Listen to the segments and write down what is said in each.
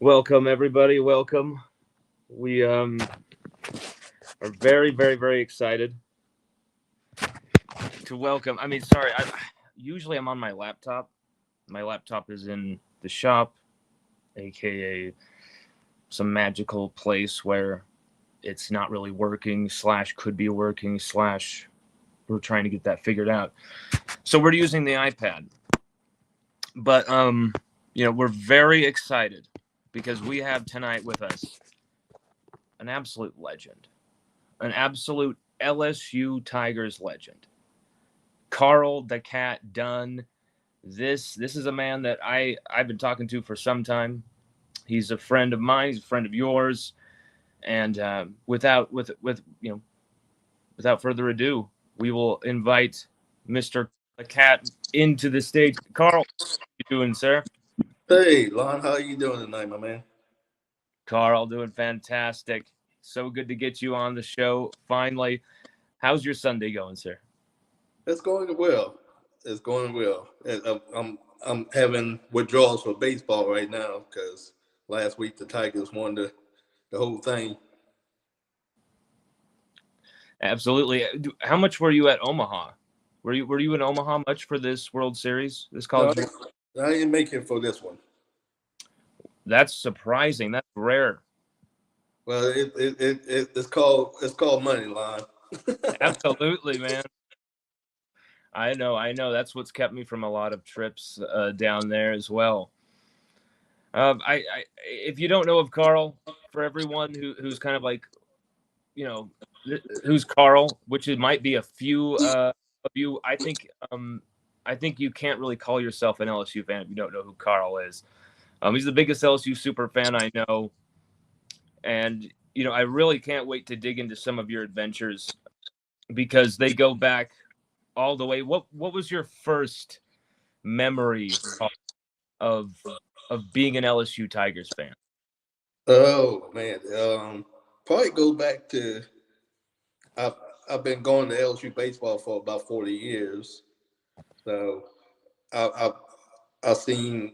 Welcome, everybody. Welcome. We are very, very, very excited to welcome. Sorry. Usually I'm on my laptop. My laptop is in the shop, aka some magical place where it's not really working. Slash could be working. Slash we're trying to get that figured out. So we're using the iPad. But we're very excited because we have tonight with us an absolute legend, an absolute LSU Tigers legend, Carl the Cat Dunn. This is a man that I've been talking to for some time. He's a friend of mine. He's a friend of yours. And without further ado, we will invite Mr. the Cat into the stage. Carl, how you doing, sir? Hey, Lon, how you doing tonight, my man? Carl, doing fantastic. So good to get you on the show finally. How's your Sunday going, sir? It's going well. It's going well. I'm having withdrawals for baseball right now because last week the Tigers won the whole thing. Absolutely. How much were you at Omaha? Were you in Omaha much for this World Series? This No, college? I didn't make it for this one. That's surprising. That's rare. Well, it's called money, Lon. Absolutely, man. I know. That's what's kept me from a lot of trips down there as well. If you don't know of Carl, for everyone who's kind of like, you know, who's Carl, which it might be a few of you. I think you can't really call yourself an LSU fan if you don't know who Carl is. He's the biggest LSU super fan I know, and I really can't wait to dig into some of your adventures because they go back all the way. What was your first memory of being an LSU Tigers fan? Oh man, probably go back to I've I've been going to LSU baseball for about 40 years, so I, I've I've seen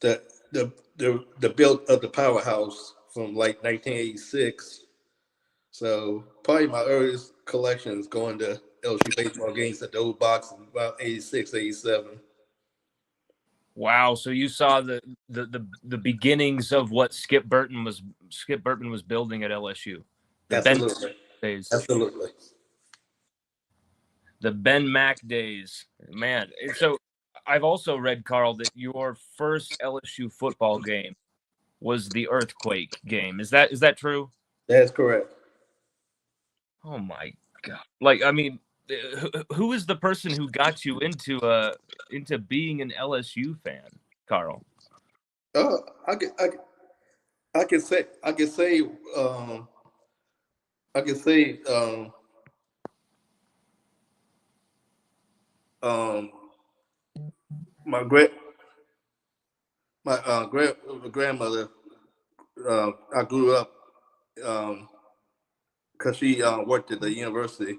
the the build of the powerhouse from like 1986. So probably my earliest collection is going to LSU baseball games at the old box in about 86, 87. Wow, so you saw the beginnings of what Skip Burton was building at LSU. The Ben Absolutely. days. Absolutely. The Ben Mack days. Man, so I've also read, Carl, that your first LSU football game was the earthquake game. Is that true? That's correct. Oh my god! Who is the person who got you into being an LSU fan, Carl? Uh, I can I, can- I can say um I can say um my great my grandmother. I grew up because she worked at the university.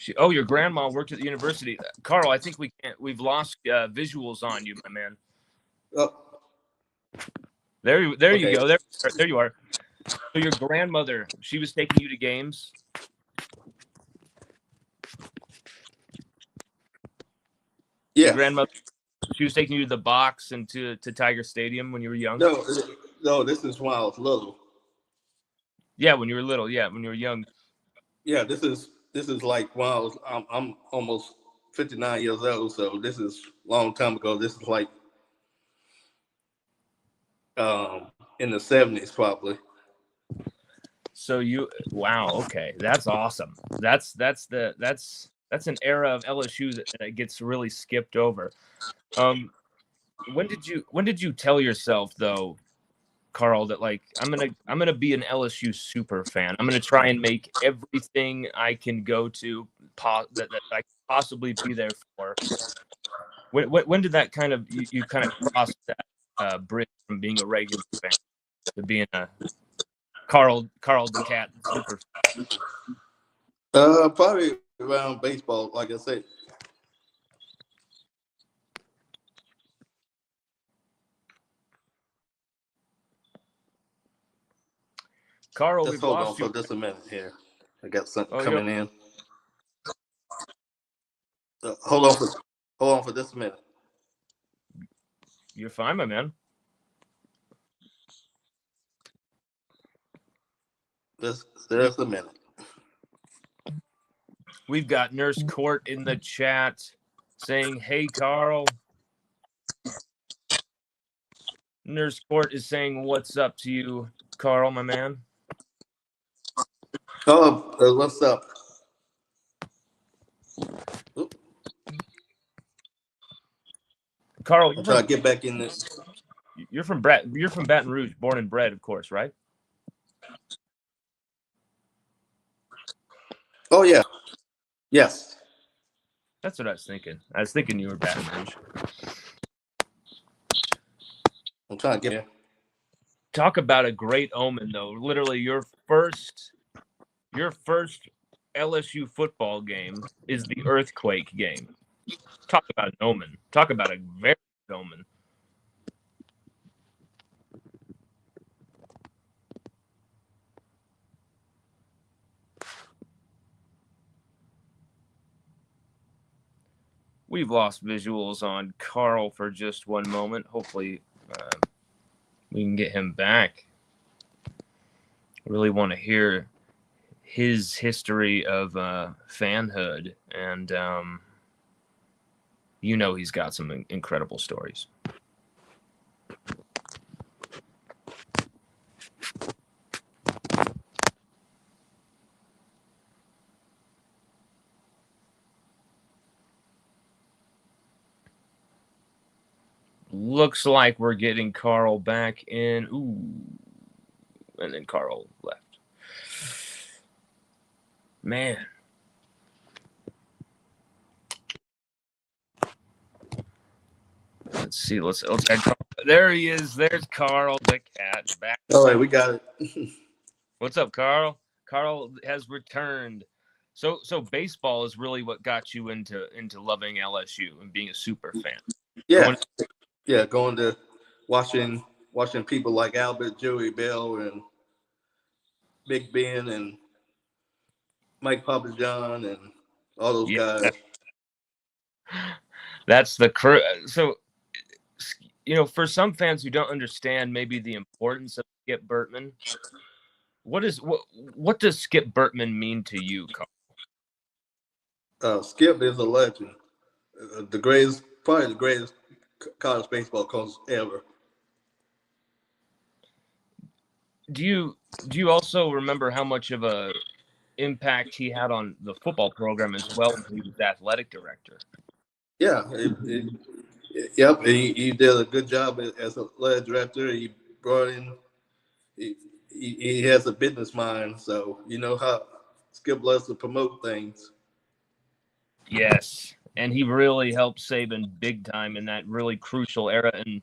Your grandma worked at the university. Carl, I think we've lost visuals on you, my man. Oh, There you okay. go. There you are. So your grandmother, she was taking you to games. Your Yeah. grandmother, she was taking you to the box and to Tiger Stadium when you were young. No, no. This is when I was little. Yeah, when you were little. Yeah, when you were young. Yeah, this is like when I'm almost 59 years old, so this is a long time ago. This is like in the 70s probably. So wow, okay, that's awesome. That's an era of LSU that gets really skipped over. Um, when did you tell yourself though, Carl, that like I'm gonna be an LSU super fan. I'm gonna try and make everything I can go to that I can possibly be there for. When did that kind of you kind of cross that bridge from being a regular fan to being a Carl the Cat super? Probably around baseball, like I said. Carl, Just we've hold on lost for you. just a minute here. I got something Oh, coming in. Hold on for just a minute. you're fine, my man. Just a minute. We've got Nurse Court in the chat saying, "Hey, Carl." Nurse Court is saying, "What's up to you, Carl, my man?" Oh, what's up? Oop. Carl, I'm trying to get back in this. You're from Baton Rouge, born and bred, of course, right? Oh yeah, yes. That's what I was thinking. I was thinking you were Baton Rouge. I'm trying to get here. Talk about a great omen, though. Literally, your first LSU football game is the earthquake game. Talk about an omen. Talk about a very good omen. We've lost visuals on Carl for just one moment. Hopefully, we can get him back. Really want to hear his history of fanhood, and he's got some incredible stories. Looks like we're getting Carl back in. Ooh. And then Carl left. Man. Let's see. Let's add Carl. There he is. There's Carl the cat back. All right, we got it. What's up, Carl? Carl has returned. So baseball is really what got you into loving LSU and being a super fan. Yeah, going to watching people like Albert, Joey Bell, and Big Ben, and Mike Papa John, and all those guys. That's the crew. So, for some fans who don't understand maybe the importance of Skip Bertman, what does Skip Bertman mean to you, Carl? Skip is a legend. Probably the greatest college baseball coach ever. Do you also remember how much of a impact he had on the football program as well when he was athletic director? Yeah, yep. He did a good job as a athletic director. He brought in. He has a business mind, so you know how Skip loves to promote things. Yes, and he really helped Saban big time in that really crucial era. And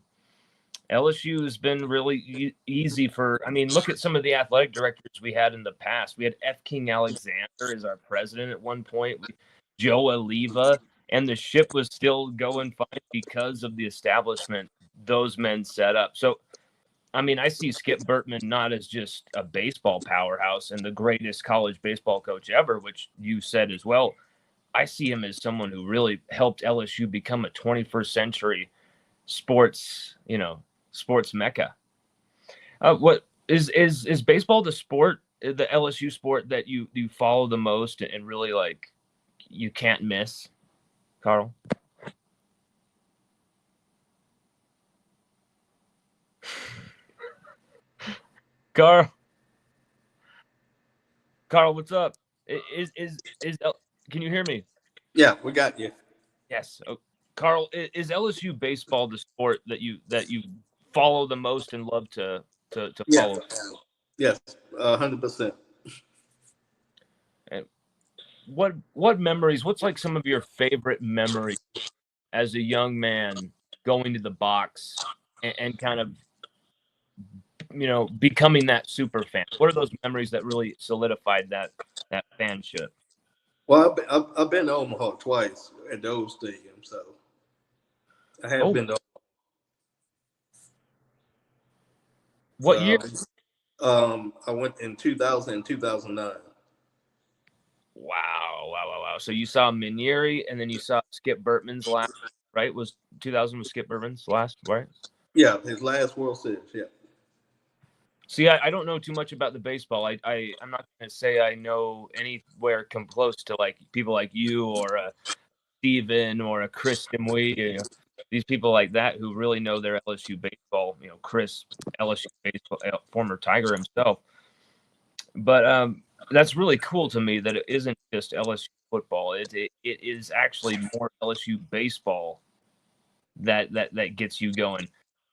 LSU has been really easy for. I mean, look at some of the athletic directors we had in the past. We had F. King Alexander as our president at one point. Joe Oliva, and the ship was still going fine because of the establishment those men set up. So, I mean, I see Skip Bertman not as just a baseball powerhouse and the greatest college baseball coach ever, which you said as well. I see him as someone who really helped LSU become a 21st century sports mecca. What is baseball the sport, the LSU sport that you follow the most and really like you can't miss, Carl? Carl, what's up? Can you hear me? Yeah, we got you. Yes. Oh, Carl, is LSU baseball the sport that you follow the most and love to follow? Yes, 100%. And what memories? What's like some of your favorite memories as a young man going to the box and kind of becoming that super fan? What are those memories that really solidified that fanship? Well, I've been to Omaha twice at those stadiums, so I have been to. What year? I went in 2000 and 2009. Wow. So you saw Minieri, and then you saw Skip Bertman's last, right? Was 2000 was Skip Bertman's last, right? Yeah, his last World Series. Yeah. See, I don't know too much about the baseball. I'm not going to say I know anywhere come close to like people like you or Steven or a Chris Dimwee, these people like that who really know their LSU baseball. Chris, LSU baseball, former Tiger himself. But that's really cool to me that it isn't just LSU football. It is actually more LSU baseball that gets you going.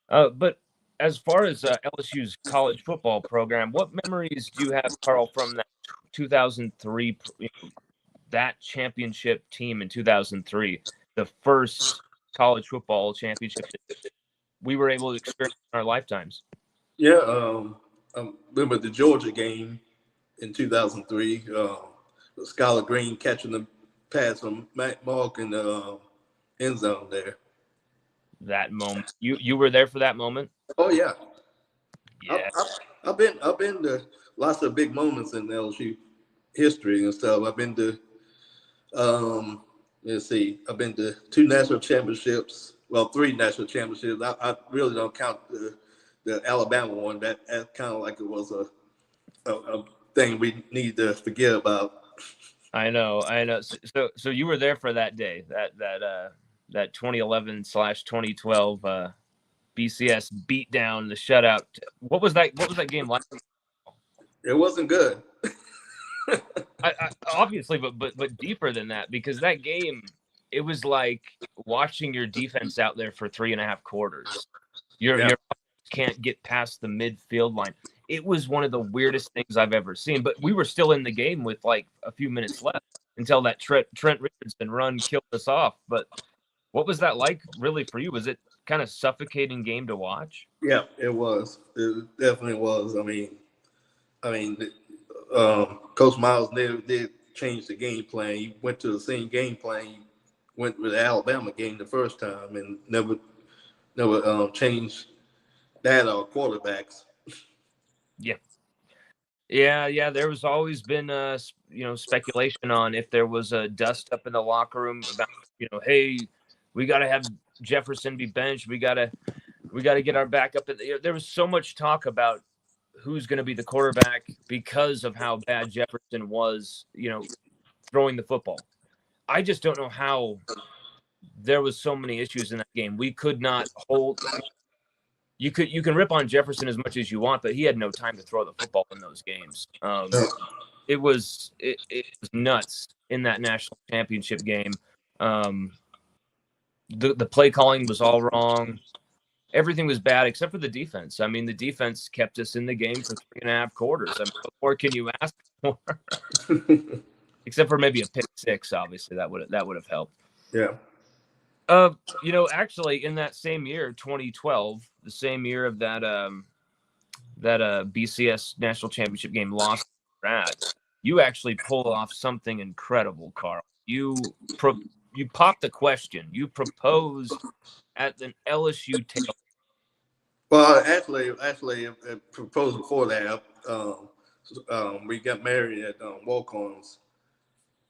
But as far as LSU's college football program, what memories do you have, Carl, from that 2003, that championship team in 2003, the first college football championship that we were able to experience in our lifetimes? Yeah. I remember the Georgia game in 2003. Skylar Green catching the pass from Matt Mark in the end zone there. That moment, you were there for that moment. Oh yeah. Yeah, I've been to lots of big moments in LSU history and stuff. I've been to let's see, I've been to two national championships. Well, three national championships. I really don't count the Alabama one. That's kind of like it was a thing we need to forget about. I know. So you were there for that day, that 2011/2012 BCS beatdown, the shutout. What was that? What was that game like? It wasn't good. Obviously, but deeper than that, because that game, it was like watching your defense out there for 3.5 quarters. Your can't get past the midfield line. It was one of the weirdest things I've ever seen. But we were still in the game with like a few minutes left until that Trent Richardson run killed us off. But what was that like, really, for you? Was it kind of suffocating game to watch? Yeah, it was. It definitely was. I mean, Coach Miles never did change the game plan. He went to the same game plan. He went with the Alabama game the first time and never changed that or quarterbacks. Yeah. Yeah. There was always been speculation on if there was a dust up in the locker room about, hey, we got to have Jefferson be benched. We got to get our backup. There was so much talk about who's going to be the quarterback because of how bad Jefferson was, throwing the football. I just don't know how there was so many issues in that game. We could not hold. You can rip on Jefferson as much as you want, but he had no time to throw the football in those games. It was nuts in that national championship game. The play calling was all wrong. Everything was bad except for the defense. I mean, the defense kept us in the game for 3.5 quarters. I mean, what more can you ask for? Except for maybe a pick six, obviously that would have helped. Yeah. Actually, in that same year, 2012, the same year of that BCS national championship game lost to Brad, you actually pulled off something incredible, Carl. You popped the question. You proposed at an LSU tail. Well, actually, a proposal before that, we got married at Walk-Ons.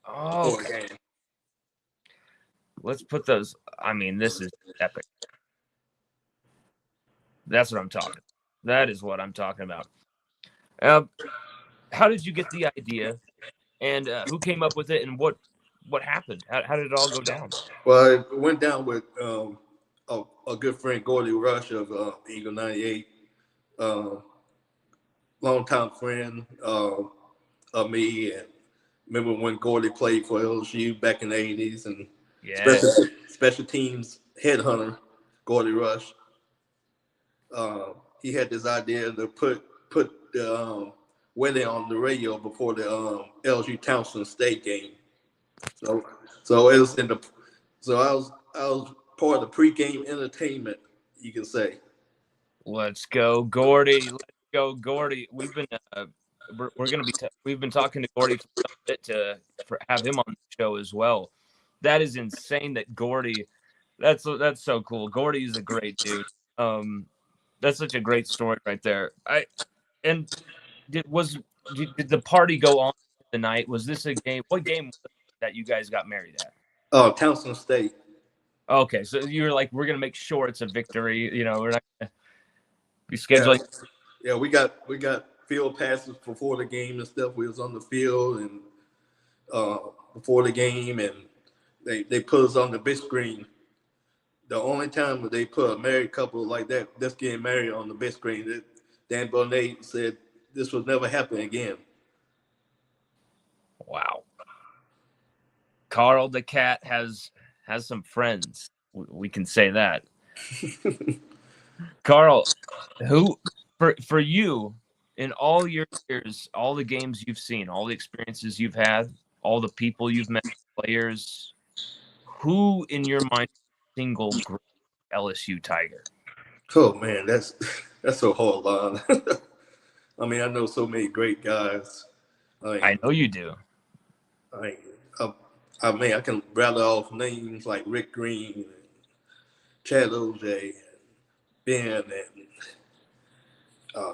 Oh, okay. Let's put those. I mean, this is epic. That's what I'm talking about. That is what I'm talking about. How did you get the idea, and who came up with it, and what happened? How did it all go down? Well, it went down with a good friend, Gordy Rush of Eagle 98, longtime friend of me. And remember when Gordy played for LSU back in the 80s, and special teams headhunter, Gordy Rush. He had this idea to put the wedding on the radio before the LSU Townsend State game. So it was I was part of the pregame entertainment, you can say. Let's go, Gordy. Let's go, Gordy. We've been we've been talking to Gordy for a bit to have him on the show as well. That is insane that Gordy. That's so cool. Gordy is a great dude. That's such a great story right there. And did the party go on the night? Was this a game? What game was it that you guys got married at? Oh, Townsend State. Okay, so you were like, we're gonna make sure it's a victory. We're not gonna be Yeah, scheduling. yeah. We got field passes before the game and stuff. We was on the field and before the game, and they put us on the big screen. The only time that they put a married couple like that, that's getting married on the big screen, Dan Bonet said this will never happen again. Wow. Carl the cat has some friends. We can say that. Carl, who for you in all your years, all the games you've seen, all the experiences you've had, all the people you've met, players, who in your mind single great LSU Tiger? Oh man, that's a whole lot. I mean, I know so many great guys. I I know you do. I, I, I mean, I can rattle off names like Rick Green, Chad OJ, Ben, and uh,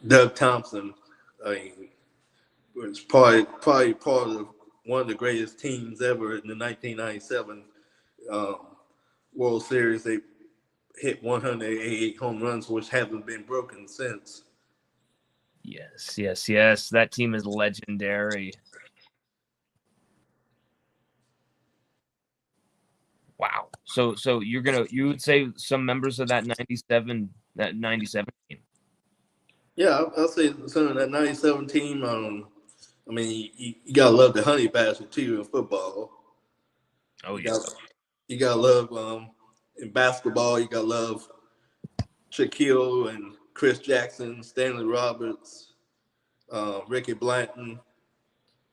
Doug Thompson. I mean, was probably part of one of the greatest teams ever in the 1997 um, World Series. They hit 188 home runs, which haven't been broken since. Yes. That team is legendary. Wow. So you would say some members of that 97 team. Yeah, I'll say some of that 97 team. I mean, you gotta love the honey basket too in football. Oh You yeah. got you gotta love in basketball. You gotta love Shaquille and Chris Jackson, Stanley Roberts, Ricky Blanton,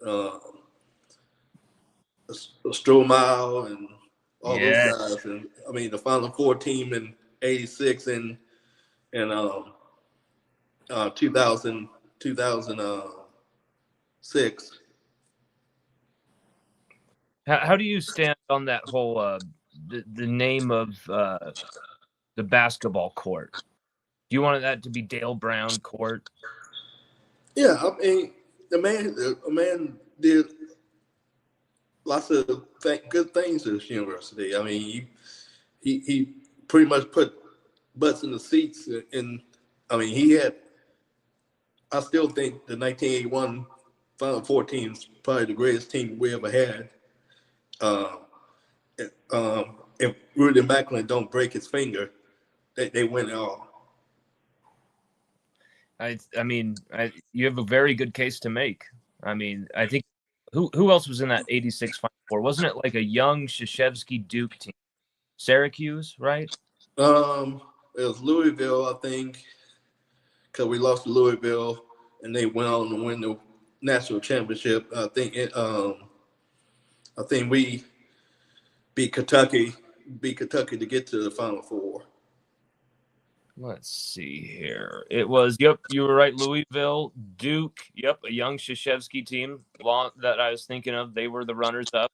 uh, Strohmeyer, and all those Yeah. guys. And I mean, the Final Four team in '86 and 2000, 2006. How do you stand on that whole the name of the basketball court? Do you want that to be Dale Brown Court? Yeah, I mean, the man did lots of good things at this university. I mean, he pretty much put butts in the seats, and I mean, he had. I still think the 1981 Final Four team is probably the greatest team we ever had. Um, if Rudy Macklin don't break his finger, they win it all. I mean, you have a very good case to make. I mean, I think who else was in that 86 Final Four? Wasn't it like a young Krzyzewski Duke team? Syracuse, right? It was Louisville, I think, because we lost to Louisville, and they went on to win the national championship. I think we beat Kentucky to get to the Final Four. Let's see here. It was, yep, you were right. Louisville, Duke, yep, a young Krzyzewski team that I was thinking of. They were the runners up.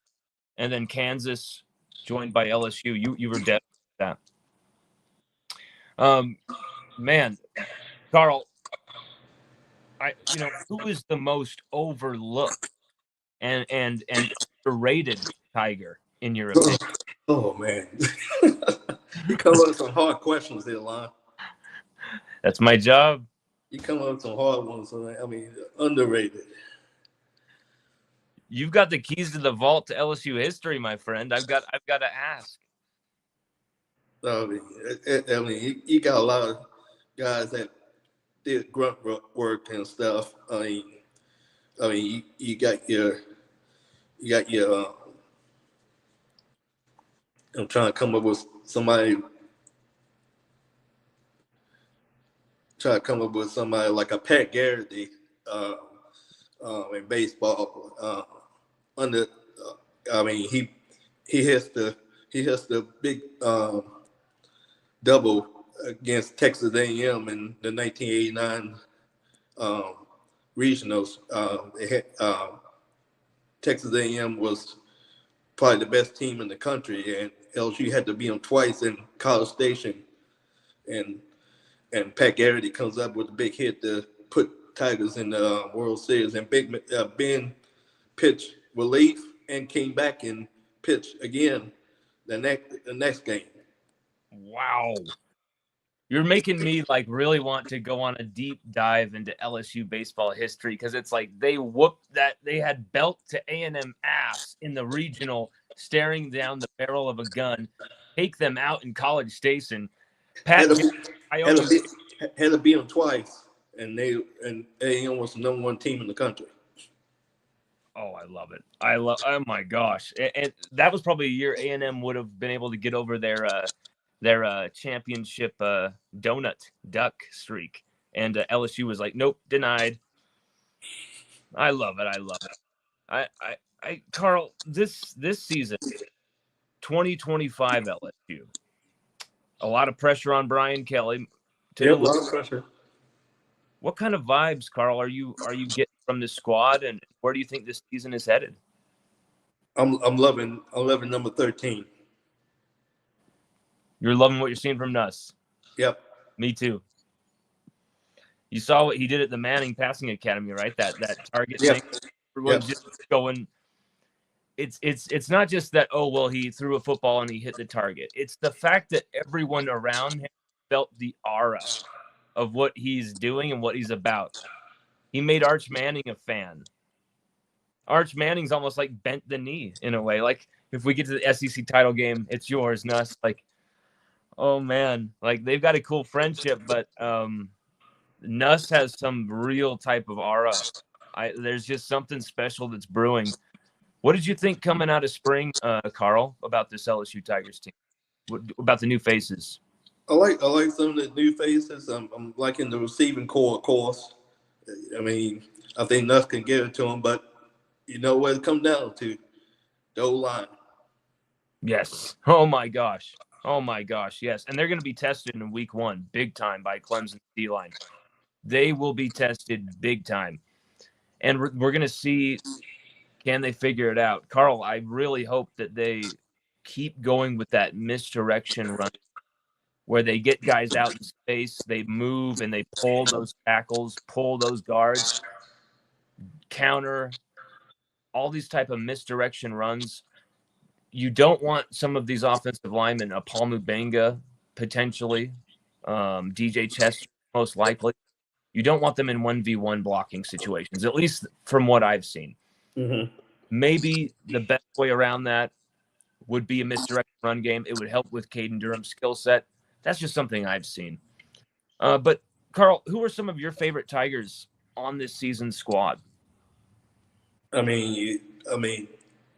And then Kansas joined by LSU. You were dead with that. Man, Carl, who is the most overlooked and underrated Tiger in your opinion? Oh man, you come up with some hard questions there, Lon. That's my job. You come up with some hard ones. I mean, underrated. You've got the keys to the vault to LSU history, my friend. I've got to ask. I mean, you got a lot of guys that did grunt work and stuff. I mean, you got your. I'm trying to come up with somebody. Try to come up with somebody like a Pat Garrity in baseball. I mean, he hits the big double against Texas A&M in the 1989 regionals. Texas A&M was probably the best team in the country, and LSU had to beat them twice in College Station. And and Pat Garrity comes up with a big hit to put Tigers in the World Series, and Ben pitched relief and came back and pitched again the next game. Wow. You're making me like really want to go on a deep dive into LSU baseball history, because it's like they whooped that. They had belt to A&M ass in the regional, staring down the barrel of a gun, take them out in College Station. Had Pat, to, I had almost, to, had to beat them twice, and A&M was the number one team in the country. oh, I love it. Oh my gosh. And that was probably a year A&M would have been able to get over their championship donut duck streak. And LSU was like, nope, denied. I love it. I love it. Carl, this season, 2025 LSU, a lot of pressure on Brian Kelly to Yep, a deliver. lot of pressure. What kind of vibes, Carl, are you getting from this squad, and where do you think this season is headed? I'm loving number 13. You're loving what you're seeing from Nuss. Yep. Me too. You saw what he did at the Manning Passing Academy, right? That target thing. Everyone's just going. It's not just that, oh well, he threw a football and he hit the target. It's the fact that everyone around him felt the aura of what he's doing and what he's about. He made Arch Manning a fan. Arch Manning's almost like bent the knee in a way. Like, if we get to the SEC title game, it's yours, Nuss. Like, oh man, like they've got a cool friendship, but Nuss has some real type of aura. There's just something special that's brewing. What did you think coming out of spring, Carl, about this LSU Tigers team? About the new faces? I like some of the new faces. I'm liking the receiving core, of course. I mean, I think Nuss can get it to him, but you know what it comes down to? The O-line. Yes. Oh my gosh. Yes. And they're going to be tested in week 1, big time, by Clemson D-line. They will be tested big time. And we're going to see, can they figure it out? Carl, I really hope that they keep going with that misdirection run, where they get guys out in space, they move, and they pull those tackles, pull those guards, counter, all these type of misdirection runs. You don't want some of these offensive linemen, a Paul Mubenga, potentially, DJ Chester, most likely. You don't want them in 1v1 blocking situations, at least from what I've seen. Mm-hmm. Maybe the best way around that would be a misdirected run game. It would help with Caden Durham's skill set. That's just something I've seen. But, Carl, who are some of your favorite Tigers on this season's squad? I mean,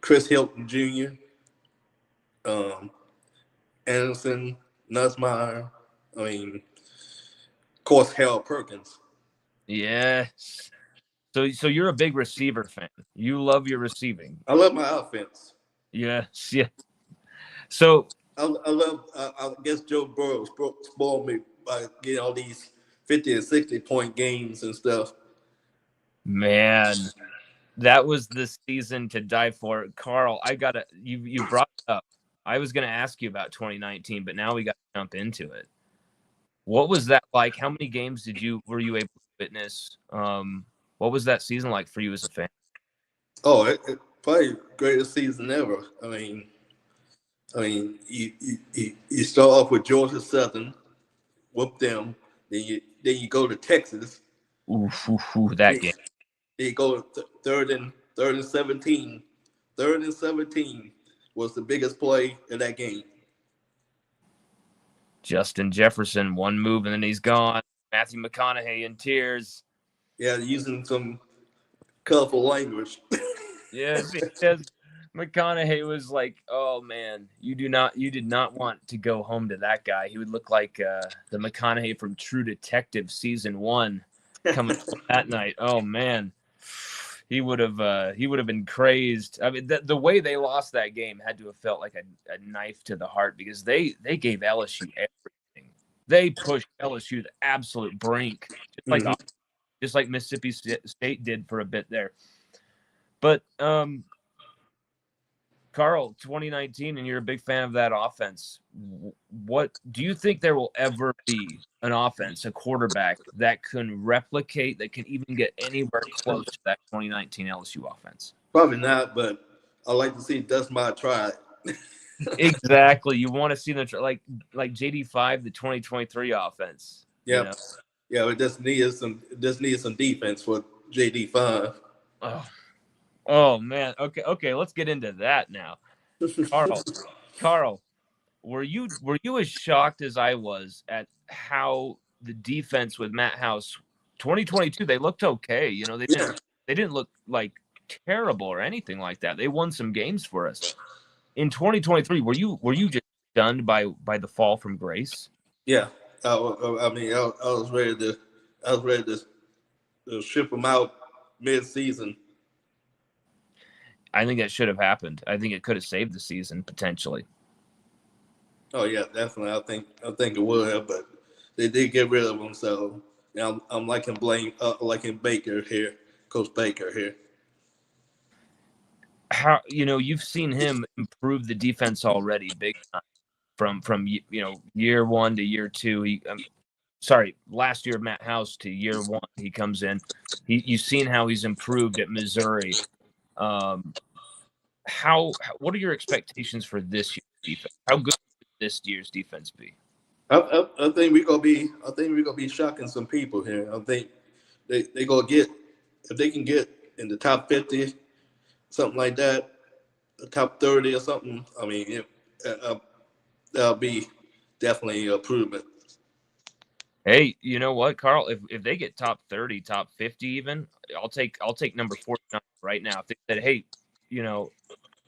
Chris Hilton Jr., Anderson, Nussmeier. I mean, of course, Harold Perkins. Yes. So you're a big receiver fan. You love your receiving. I love my offense. Yes. Yeah. So I guess Joe Burrow spoiled me by getting all these 50 and 60-point games and stuff. Man, that was the season to die for. Carl, you brought it up. I was gonna ask you about 2019, but now we got to jump into it. What was that like? How many games were you able to witness? What was that season like for you as a fan? Oh, it probably greatest season ever. I mean, you start off with Georgia Southern, whoop them. Then you go to Texas. That game. Then you go third and 17. Third and 17 was the biggest play in that game. Justin Jefferson, one move and then he's gone. Matthew McConaughey in tears. Yeah, using some colorful language. Yes. McConaughey was like, "Oh man, you did not want to go home to that guy. He would look like the McConaughey from True Detective season 1 coming that night. Oh man, he would have been crazed. I mean, the way they lost that game had to have felt like a knife to the heart, because they gave LSU everything. They pushed LSU to the absolute brink, just like Mississippi State did for a bit there. But Carl, 2019, and you're a big fan of that offense. What do you think there will ever be an offense, a quarterback that can replicate, that can even get anywhere close to that 2019 LSU offense? Probably not, but I like to see Dustmire try it. Exactly. You want to see them like JD5, the 2023 offense. You Yep. know. Yeah, it just needed some defense for JD5. Oh, oh man. Okay. Let's get into that now. Carl, Carl, were you as shocked as I was at how the defense with Matt House 2022 they looked okay. You know, Yeah. they didn't look like terrible or anything like that. They won some games for us. In 2023, were you just stunned by the fall from grace? Yeah. I mean, I was ready to ship him out mid-season. I think that should have happened. I think it could have saved the season potentially. Oh yeah, definitely. I think it would have, but they did get rid of him. So I'm liking Baker here, Coach Baker here. How you've seen him improve the defense already big time from year one to year two. Last year Matt House to year one he comes in. You've seen how he's improved at Missouri. Um, what are your expectations for this year's defense? How good will this year's defense be? I think we're gonna be shocking some people here. I think they gonna get, if they can get in the top 50, something like that, the top 30 or something. I mean, that'll be definitely an improvement. Hey, you know what, Carl? If they get top 30, top 50 even, I'll take number 49 right now. If they said, hey, you know,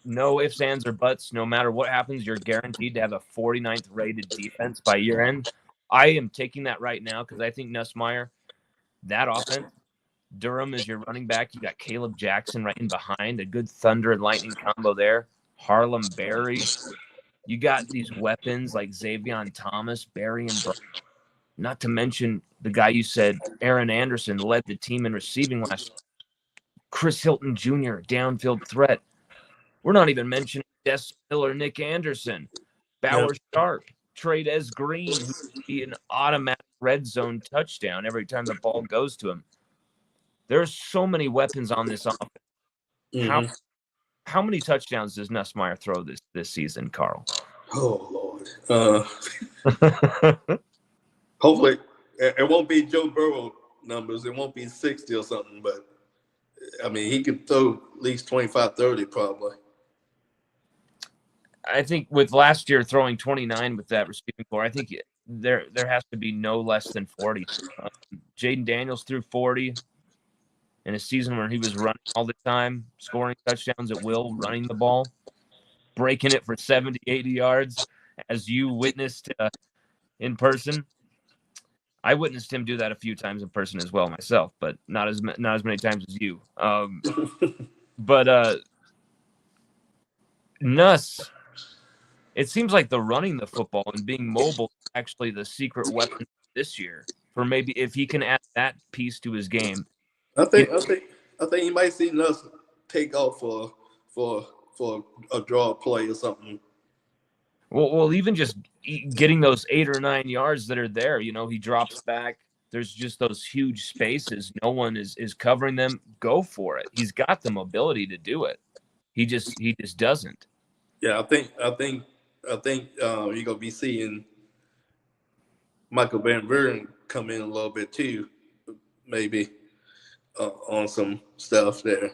no ifs, ands, or buts, no matter what happens, you're guaranteed to have a 49th rated defense by year end. I am taking that right now because I think Nussmeier, that offense, Durham is your running back. You got Caleb Jackson right in behind, a good thunder and lightning combo there. Harlem Berry. You got these weapons like Xavier Thomas, Barry, and Brown. Not to mention the guy you said, Aaron Anderson, led the team in receiving last year. Chris Hilton Jr., downfield threat. We're not even mentioning Des Miller, Nick Anderson, Yeah. Bauer Sharp, Trades Green, who be an automatic red zone touchdown every time the ball goes to him. There's so many weapons on this offense. How Mm-hmm. how many touchdowns does Nussmeier throw this season, Carl? Oh Lord. Hopefully, it won't be Joe Burrow numbers. It won't be 60 or something, but I mean, he could throw at least 25, 30 probably. I think with last year throwing 29 with that receiving core, I think there has to be no less than 40. Jaden Daniels threw 40 in a season where he was running all the time, scoring touchdowns at will, running the ball, breaking it for 70, 80 yards, as you witnessed in person. I witnessed him do that a few times in person as well myself, but not as many times as you. But Nuss, it seems like the running the football and being mobile is actually the secret weapon this year. For maybe if he can add that piece to his game. I You think I think I think you might see us take off for for a draw play or something. well, even just getting those 8 or 9 yards that are there, he drops back. There's just those huge spaces. No one is covering them. Go for it. He's got the mobility to do it. He just doesn't. Yeah, I think you're gonna be seeing Michael Van Buren come in a little bit too, maybe on some stuff there.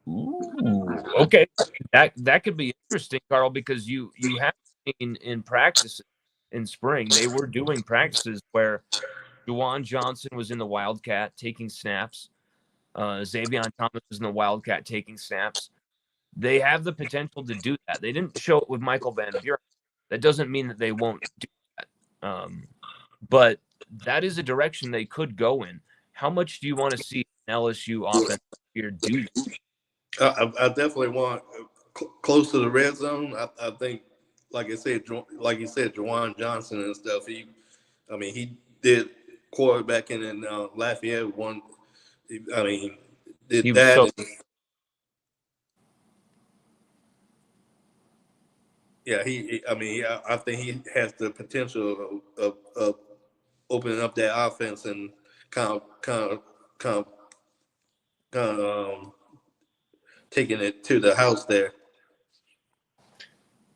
Ooh, okay. That could be interesting, Carl, because you have seen in practice in spring, they were doing practices where Juwan Johnson was in the Wildcat taking snaps. Xavier Thomas was in the Wildcat taking snaps. They have the potential to do that. They didn't show it with Michael Van Buren. That doesn't mean that they won't do that. But that is a direction they could go in. How much do you want to see an LSU offense here do that? I definitely want close to the red zone. I think, like you said, Juwan Johnson and stuff. I mean, he did quarterbacking in Lafayette. I mean, did He was that. so And Yeah, I mean, I think he has the potential of opening up that offense and kind of, kind of, kind of, kind of taking it to the house there.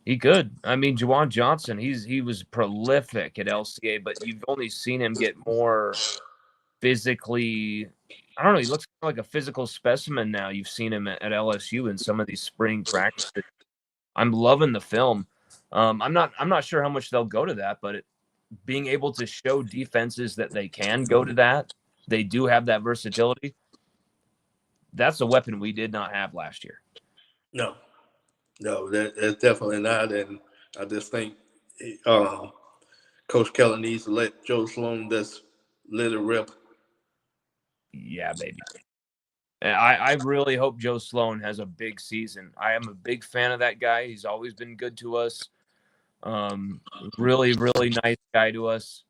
He could. I mean, Juwan Johnson, he was prolific at LCA, but you've only seen him get more physically. I don't know. He looks like a physical specimen now. You've seen him at LSU in some of these spring practices. I'm loving the film. I'm not sure how much they'll go to that, but being able to show defenses that they can go to that, they do have that versatility. That's a weapon we did not have last year. No, no, that's definitely not. And I just think Coach Keller needs to let Joe Sloan just let it rip. Yeah, baby. I really hope Joe Sloan has a big season. I am a big fan of that guy. He's always been good to us. Really, really nice guy to us.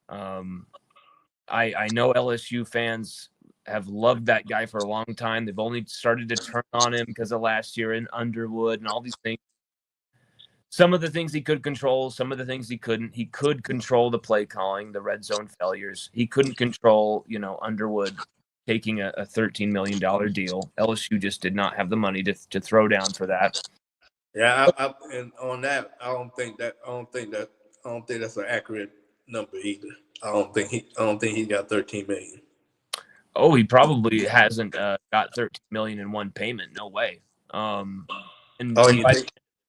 I know LSU fans have loved that guy for a long time. They've only started to turn on him because of last year in Underwood and all these things. Some of the things he could control, some of the things he couldn't. He could control the play calling, the red zone failures. He couldn't control, Underwood taking a $13 million deal. LSU just did not have the money to throw down for that. Yeah, and on that, I don't think that's an accurate number either. I don't think he got 13 million. Oh, he probably hasn't got 13 million in one payment. No way. And Oh, by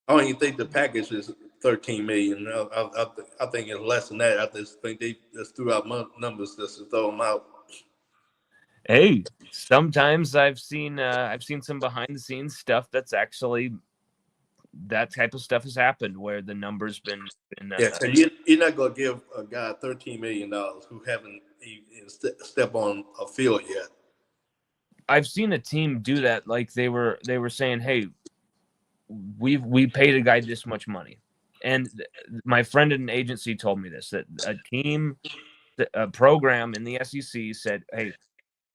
I don't even think the package is 13 million. I think it's less than that. I just think they just threw out numbers just to throw them out. hey, sometimes I've seen some behind the scenes stuff that's actually that type of stuff has happened where the numbers been Yeah, and you're not gonna give a guy $13 million who haven't even step on a field yet. I've seen a team do that. Like they were saying, hey, we paid a guy this much money, and my friend at an agency told me this, that a program in the SEC said, hey,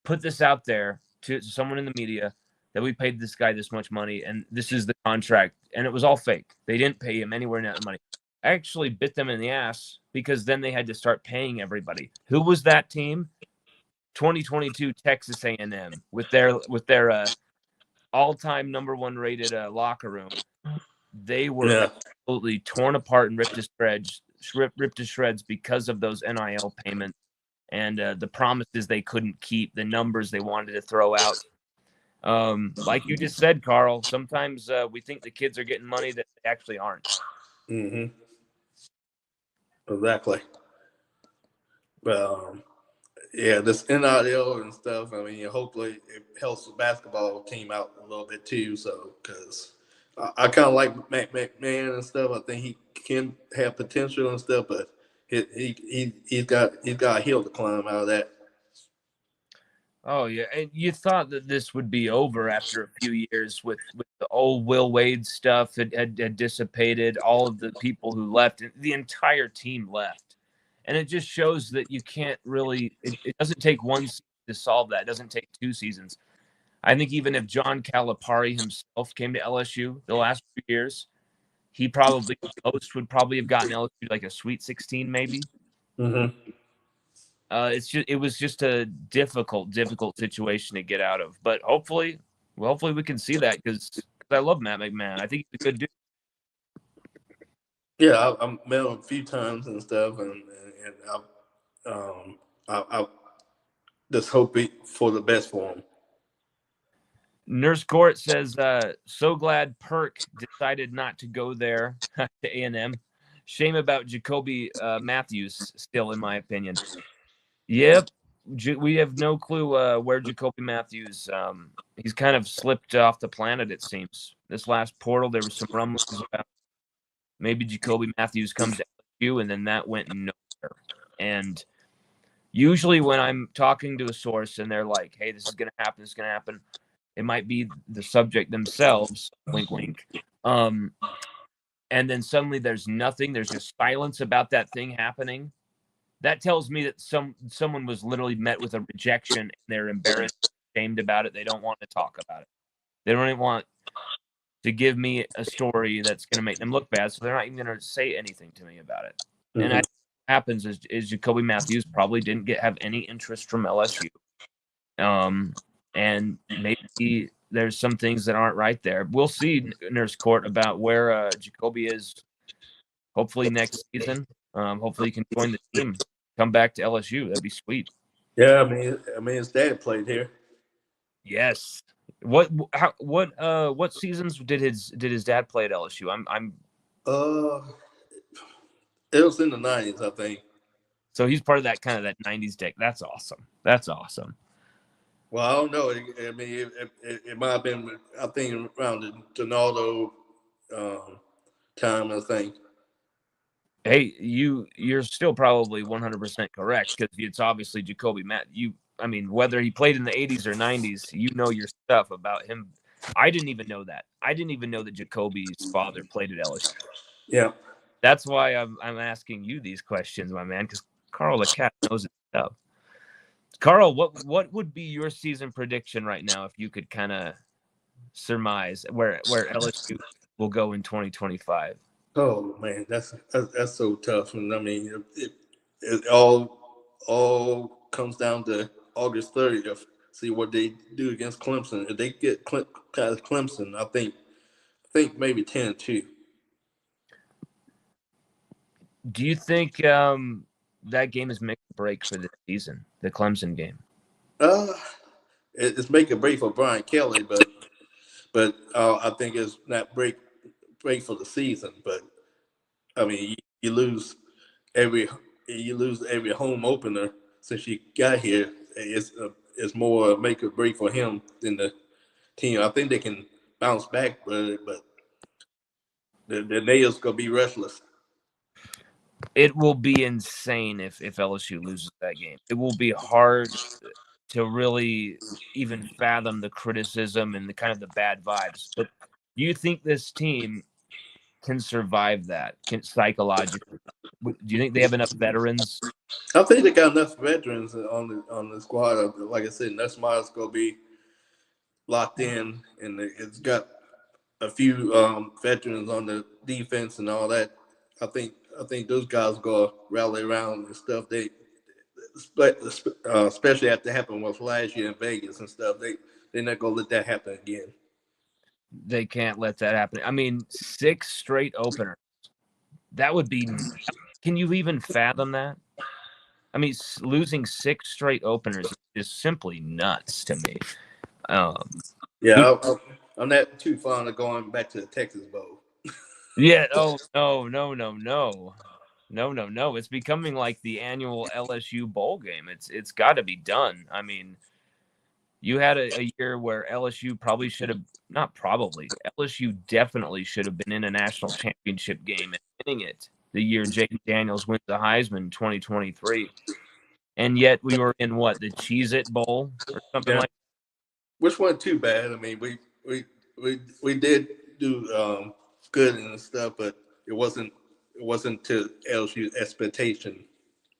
put this out there to someone in the media that we paid this guy this much money and this is the contract, and it was all fake. They didn't pay him anywhere near that money. I actually bit them in the ass because then they had to start paying everybody. Who was that team? 2022 Texas A&M with their all-time number one rated locker room. They were Yeah, absolutely torn apart and ripped to shreds because of those NIL payments and the promises they couldn't keep, the numbers they wanted to throw out. Like you just said, Carl, sometimes we think the kids are getting money that they actually aren't. mm-hmm. Exactly. Well, yeah, this NIL and stuff. I mean, hopefully it helps the basketball team out a little bit too. So, because I kind of like Matt McMahon and stuff. I think he can have potential and stuff, but he's got a hill to climb out of that. Oh yeah, and you thought that this would be over after a few years with the old Will Wade stuff had dissipated. All of the people who left, the entire team left, and it just shows that you can't really. It doesn't take one season to solve that. It doesn't take two seasons. I think even if John Calipari himself came to LSU the last few years, he probably most would probably have gotten LSU like a Sweet 16 maybe. Mm-hmm. It was just a difficult situation to get out of. But hopefully we can see that because I love Matt McMahon. I think he's a good dude. Yeah, I've met him a few times and stuff, and I just hope for the best for him. Nurse Court says, so glad Perk decided not to go there to A&M. Shame about Jacoby Matthews still, in my opinion. Yep. We have no clue where Jacoby Matthews. He's kind of slipped off the planet, it seems. This last portal, there was some rumblings about maybe Jacoby Matthews comes to LSU, and then that went nowhere. And usually when I'm talking to a source and they're like, hey, this is going to happen, it might be the subject themselves, wink, wink. And then suddenly there's nothing. There's just silence about that thing happening. That tells me that someone was literally met with a rejection and they're embarrassed, ashamed about it. They don't want to talk about it. They don't even want to give me a story that's going to make them look bad, so they're not even going to say anything to me about it. Mm-hmm. And what happens is Jacoby Matthews probably didn't have any interest from LSU. And maybe there's some things that aren't right there. We'll see, Nurse Court, about where Jacoby is hopefully next season. Hopefully he can join the team, come back to LSU. That'd be sweet. Yeah, I mean, his dad played here. Yes. What seasons did his dad play at LSU? It was in the 90s, I think. So he's part of that kind of that 90s deck. That's awesome. That's awesome. Well, I don't know. I mean, it might have been, I think, around the Donaldo time, I think. Hey, you're still probably 100% correct because it's obviously Jacoby Matt. I mean, whether he played in the 80s or 90s, you know your stuff about him. I didn't even know that. I didn't even know that Jacoby's father played at LSU. Yeah. That's why I'm asking you these questions, my man, because Carl the Cat knows his stuff. Carl, what would be your season prediction right now if you could kind of surmise where LSU will go in 2025? Oh man, that's so tough. And I mean, it all comes down to August 30th. See what they do against Clemson. If they get past Clemson, I think maybe 10-2. Do you think that game is make or break for this season, the Clemson game? It's make or break for Brian Kelly, but I think it's not break for the season. But I mean, you lose every home opener since you got here. It's more make or break for him than the team. I think they can bounce back, but the Nails gonna be restless. It will be insane if LSU loses that game. It will be hard to really even fathom the criticism and the kind of the bad vibes. But do you think this team can survive that psychologically? Do you think they have enough veterans? I think they got enough veterans on the squad. Like I said, Nussmeier's gonna be locked in, and it's got a few veterans on the defense and all that. I think those guys gonna rally around and stuff. They especially after happened with last year in Vegas and stuff. They're not gonna let that happen again. They can't let that happen. I mean, 6 straight openers. That would be. Can you even fathom that? I mean, losing 6 straight openers is simply nuts to me. Yeah, I'm not too fond of going back to the Texas Bowl. Yeah. Oh no. It's becoming like the annual LSU bowl game. It's got to be done. I mean, you had a year where LSU probably should have not probably LSU definitely should have been in a national championship game and winning it the year Jaden Daniels wins the Heisman in 2023. And yet we were in what, the Cheez-It Bowl or something like that? Which wasn't too bad. I mean, we did do good and stuff, but it wasn't to LSU's expectation,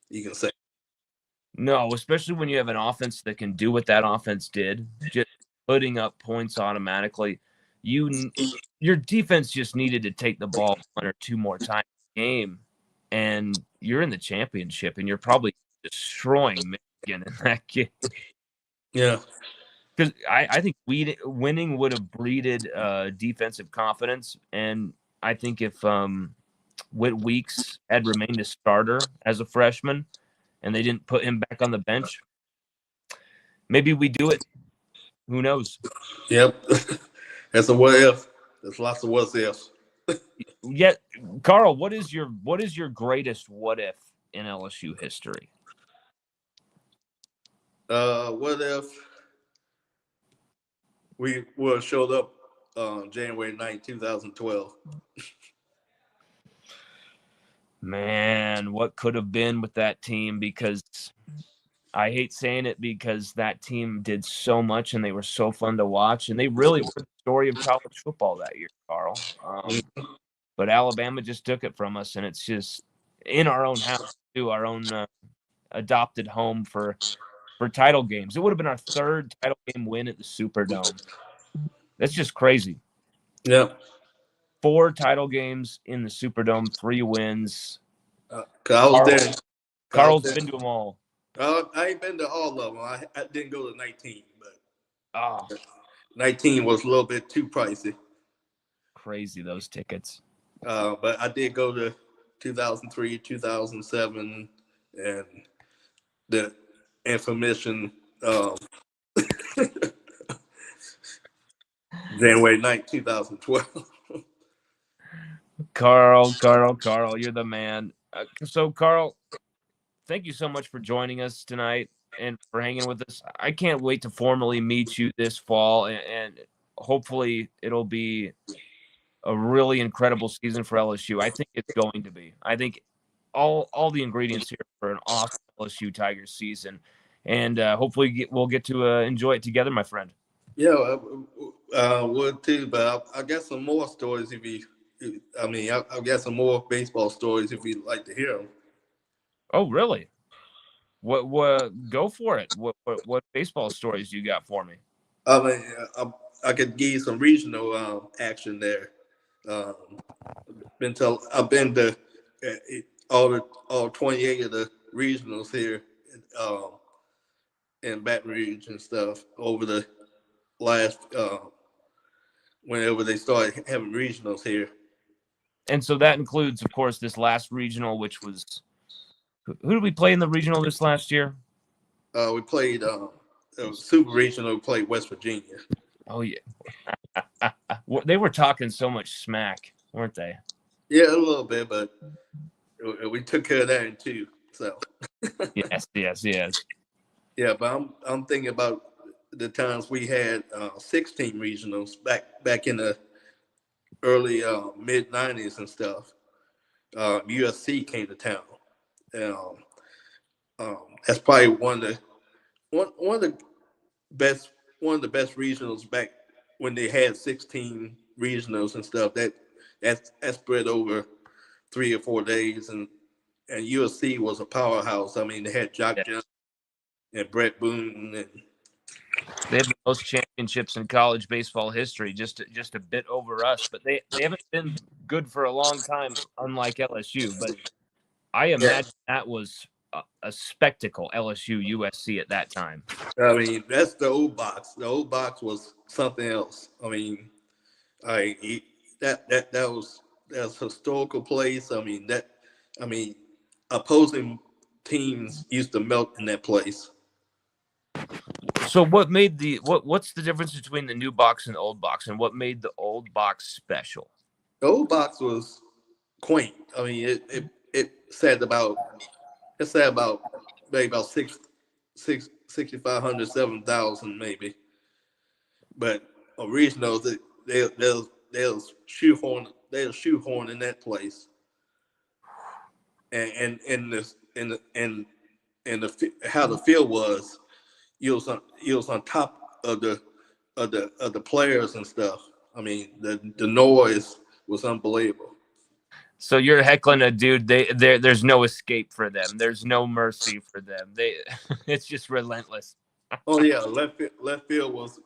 you can say. No, especially when you have an offense that can do what that offense did, just putting up points automatically. Your defense just needed to take the ball 1 or 2 more times a game, and you're in the championship, and you're probably destroying Michigan in that game. Yeah. Because I think winning would have breeded defensive confidence, and I think if Whit Weeks had remained a starter as a freshman, and they didn't put him back on the bench, maybe we do it. Who knows? Yep. That's a what if. There's lots of what ifs. Yet, Carl, what is your greatest what if in LSU history? What if we would have showed up January 9th, 2012? Man, what could have been with that team? Because I hate saying it, because that team did so much and they were so fun to watch, and they really were the story of college football that year, Carl. But Alabama just took it from us, and it's just in our own house, too, our own adopted home for title games. It would have been our 3rd title game win at the Superdome. That's just crazy. Yeah. 4 title games in the Superdome, 3 wins. 'Cause I was there. 'Cause I was Carl's there. been to them all. I ain't been to all of them. I didn't go to 19, but Oh, 19 was a little bit too pricey. crazy those tickets. But I did go to 2003, 2007, and the infamous January 9th, 2012. Carl, you're the man. So, Carl, thank you so much for joining us tonight and for hanging with us. I can't wait to formally meet you this fall, and hopefully it'll be a really incredible season for LSU. I think it's going to be. I think all the ingredients here for an awesome LSU Tigers season, and hopefully we'll get to enjoy it together, my friend. Yeah, I would too, but I got some more stories if you. I mean, I got some more baseball stories if you'd like to hear them. Oh, really? What? Go for it. What baseball stories you got for me? I mean, I could give you some regional action there. Um, I've been to all 28 of the regionals here um, in Baton Rouge and stuff over the last whenever they started having regionals here. And so that includes, of course, this last regional, which was who did we play in the regional this last year? We played Super Regional. We played West Virginia. Oh yeah, they were talking so much smack, weren't they? Yeah, a little bit, but we took care of that too. So Yes. yeah, but I'm thinking about the times we had 16 regionals back in the early mid '90s and stuff. USC came to town. Um, that's probably one of the best regionals back when they had 16 regionals and stuff. That spread over 3 or 4 days, and USC was a powerhouse. I mean, they had Jock Yeah. Jones and Brett Boone, and They have the most championships in college baseball history, just a bit over us, but they haven't been good for a long time, unlike LSU. But I yeah, imagine that was a spectacle, LSU USC at that time. I mean that's the old box. The old box was something else. I mean, that was that's a historical place. I mean, opposing teams used to melt in that place. So what made what's the difference between the new box and the old box, and what made the old box special? The old box was quaint. I mean, it said about maybe about 6,500, 7,000 maybe. But original they'll shoehorn in that place, and how the field was, you was on top of the players and stuff. I mean, the noise was unbelievable. So you're heckling a dude. There's no escape for them. There's no mercy for them. It's just relentless. Oh yeah, left field was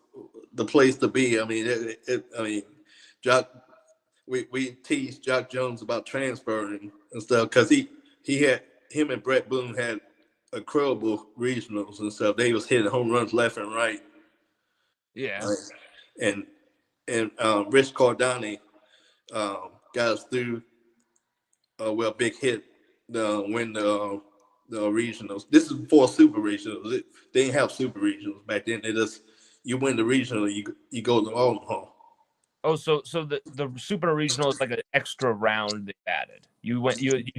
the place to be. I mean, I mean, Jock, we teased Jock Jones about transferring and stuff because he had him and Brett Boone had incredible regionals and stuff. They was hitting home runs left and right. Yeah. Right? And Rich Cardani got us through with a big hit win the regionals. This is before super regionals. They didn't have super regionals back then. They just you win the regional, you go to Omaha. Oh, so the super regional is like an extra round they added. You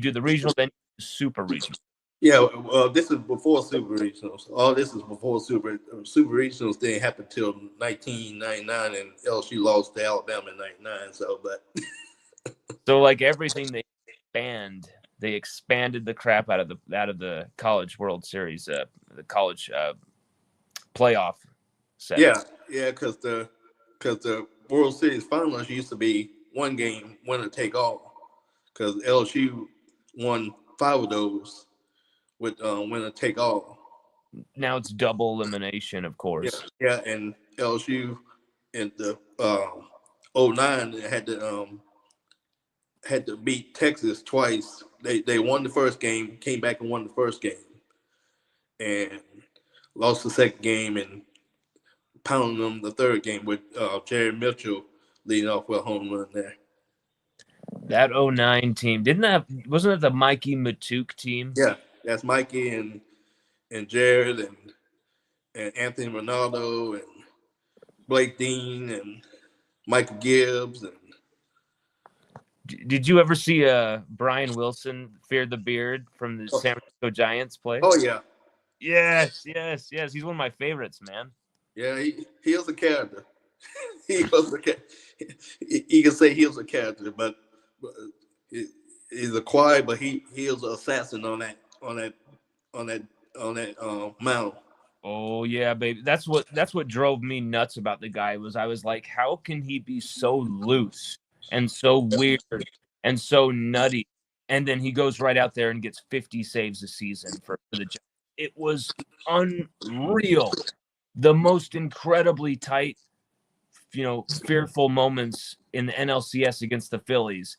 do the regional, then super regional. Yeah, this is before super regionals. All this is before super regionals. Didn't happen till 1999, and LSU lost to Alabama in '99. So, but So like everything they expanded the crap out of the college World Series, the college playoff yeah, settings. yeah, because the World Series finals used to be one game, winner take all. Because LSU won 5 of those with winner take all. Now it's double elimination, of Yeah, course. yeah, and LSU in the '09 had to beat Texas twice. They won the first game, came back and won the first game, and lost the second game and pounded them the third game with Jerry Mitchell leading off with a home run there. That '09 team wasn't it the Mikey Matuk team? Yeah, that's Mikey and Jared and Anthony Ronaldo and Blake Dean and Michael Gibbs and Did you ever see Brian Wilson, Fear the Beard, from the San Francisco Giants play? oh yeah, Yes. He's one of my favorites, man. yeah, he was a character. He was you can say he was a character, but he's a quiet, but he was an assassin on that mound. Oh yeah, baby. That's what drove me nuts about the guy was I was like, how can he be so loose and so weird and so nutty? And then he goes right out there and gets 50 saves a season for the Giants. It was unreal. The most incredibly tight, fearful moments in the NLCS against the Phillies.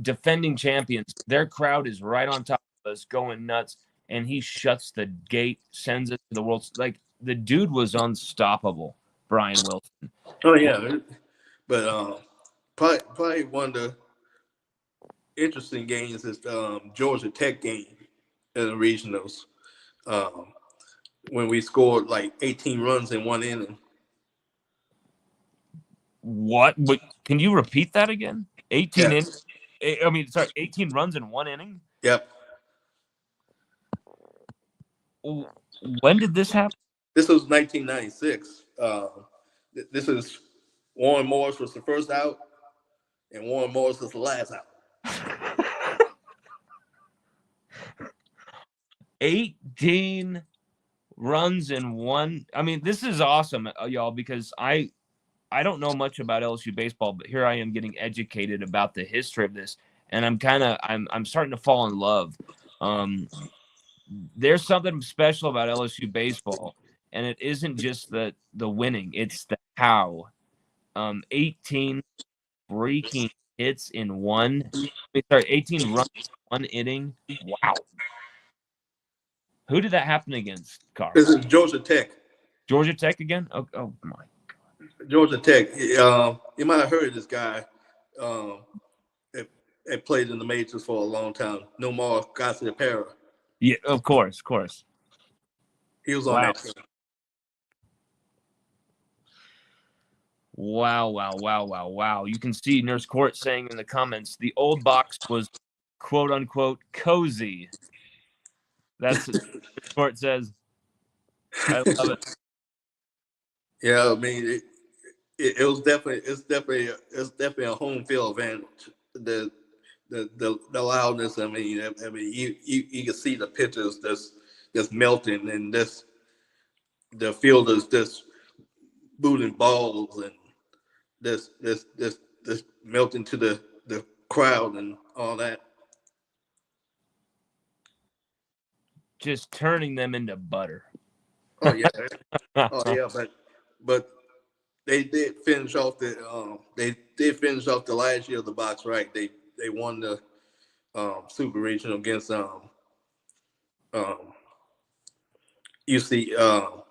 Defending champions, their crowd is right on top of us, going nuts, and he shuts the gate, sends it to the world. Like, the dude was unstoppable, Brian Wilson. Oh yeah, but probably one of the interesting games is the Georgia Tech game in the regionals when we scored like 18 runs in one inning. What? But can you repeat that again? 18 Yeah. innings? 18 runs in one inning? Yep. When did this happen? This was 1996. This is Warren Morris was the first out, and Warren Morris was the last out. 18 runs in one. I mean, this is awesome, y'all, because I don't know much about LSU baseball, but here I am getting educated about the history of this, and I'm starting to fall in love. There's something special about LSU baseball, and it isn't just the winning; it's the how. 18 freaking hits in 18 runs in one inning. Wow. Who did that happen against, Carl? This is Georgia Tech. Georgia Tech again? Oh my God. Georgia Tech. You might have heard of this guy. That played in the majors for a long time. Nomar Garciaparra. Yeah, of course. He was on that team. Wow. You can see Nurse Court saying in the comments, the old box was quote unquote cozy. That's what Nurse Court says. I love it. Yeah, I mean, it was definitely a home field advantage. The loudness. I mean, you can see the pitchers that's melting, and the fielders just booting balls, and this melting to the crowd and all that. Just turning them into butter. Oh yeah, but they did finish off the last year of the box right. They won the Super Regional against UC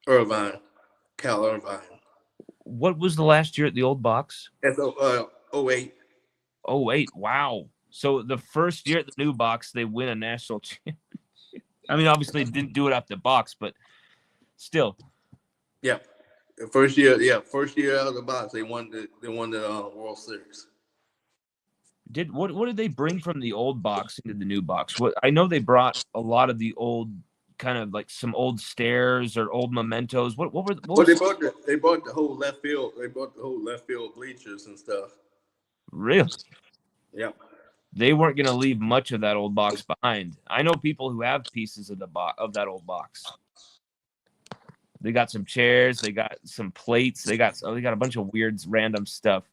Irvine, Cal Irvine. What was the last year at the old box? That's 08. 08. Wow. So the first year at the new box, they win a national championship. I mean, obviously, they didn't do it at the box, but still. Yeah. First year out of the box, they won the World Series. What did they bring from the old box into the new box? What I know they brought a lot of the old kind of like some old stairs or old mementos. They brought the whole left field. They brought the whole left field bleachers and stuff. Really? Yeah. They weren't going to leave much of that old box behind. I know people who have pieces of that old box. They got some chairs, they got some plates, they got a bunch of weird random stuff.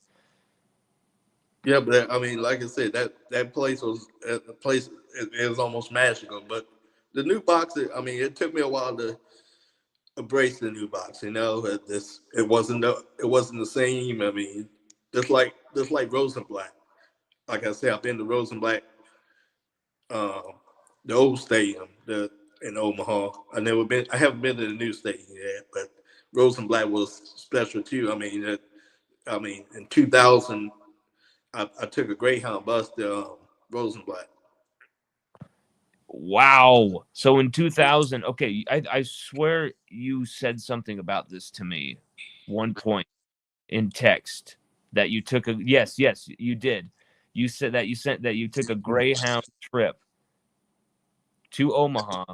Yeah, but I mean, like I said, that place was it was almost magical. But the new box, I mean, it took me a while to embrace the new box. You know, it wasn't the same. I mean, just like Rosenblatt. Like I said, I've been to Rosenblatt, the old stadium, in Omaha. I haven't been to the new stadium yet, but Rosenblatt was special too. In 2000, I took a Greyhound bus to Rosenblatt. Wow. So in 2000, okay, I swear you said something about this to me one point in text that you took a yes, you did. You said that you took a Greyhound trip to Omaha